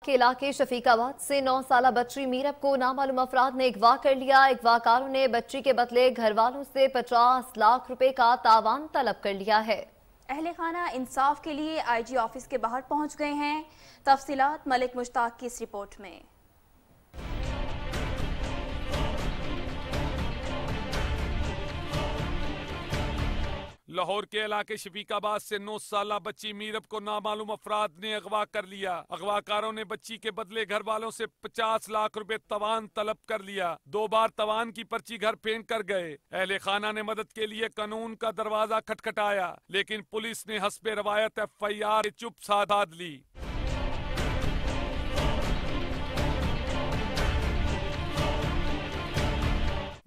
के इलाके शफीकाबाद से 9 साला बच्ची मीरब को नामालूम अफराद ने अगवा कर लिया। अगवाकारों ने बच्ची के बदले घर वालों से 50 लाख रुपए का तावान तलब कर लिया है। अहले खाना इंसाफ के लिए आईजी ऑफिस के बाहर पहुंच गए हैं। तफसीलात मलिक मुश्ताक की इस रिपोर्ट में। लाहौर के इलाके शफीकाबाद से 9 साला बच्ची मीरब को नामालूम अफराद ने अगवा कर लिया। अगवाकारों ने बच्ची के बदले घर वालों से 50 लाख रुपए तवान तलब कर लिया। 2 बार तवान की पर्ची घर फेंक कर गए। अहले खाना ने मदद के लिए कानून का दरवाजा खटखटाया, लेकिन पुलिस ने हस्बे रवायत FIR चुप साध ली।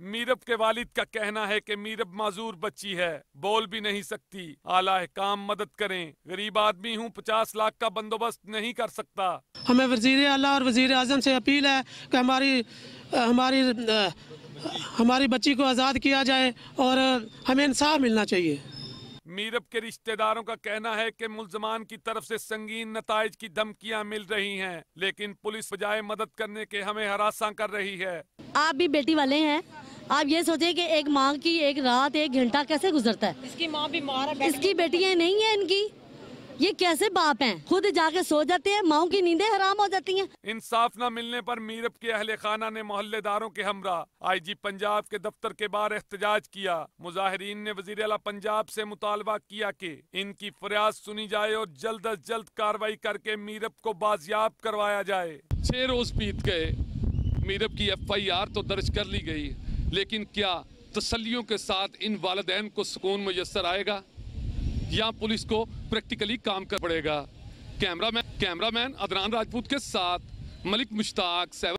मीरब के वालिद का कहना है कि मीरब माजूर बच्ची है, बोल भी नहीं सकती। आला काम मदद करें, गरीब आदमी हूँ, 50 लाख का बंदोबस्त नहीं कर सकता। हमें वज़ीर आला और वज़ीर आज़म से अपील है कि हमारी बच्ची को आज़ाद किया जाए और हमें इंसाफ मिलना चाहिए। मीरब के रिश्तेदारों का कहना है कि मुल्ज़मान की तरफ से संगीन नताइज की धमकियां मिल रही हैं, लेकिन पुलिस बजाय मदद करने के हमें हरासा कर रही है। आप भी बेटी वाले हैं, आप ये सोचे कि एक माँ की एक रात 1 घंटा कैसे गुजरता है। इसकी माँ बीमार है, इसकी बेटियां नहीं है, इनकी ये कैसे बाप हैं, खुद जाके सो जाते हैं, माँ की नींदें हराम हो जाती हैं। इंसाफ न मिलने पर मीरब के अहले खाना ने मोहल्लेदारों के हमरा IG पंजाब के दफ्तर के बाहर एहतजाज किया। मुजाहिरीन ने वज़ीर आला पंजाब से मुतालबा किया कि इनकी फरियाद सुनी जाए और जल्द अज जल्द कार्रवाई करके मीरब को बाजियाब करवाया जाए। 6 रोज बीत गए, मीरब की FIR तो दर्ज कर ली गई, लेकिन क्या तसल्लियों के साथ इन वालिदैन को सुकून मुयस्सर आएगा या पुलिस को प्रैक्टिकली काम कर पड़ेगा। कैमरामैन अदनान राजपूत के साथ मलिक मुश्ताक।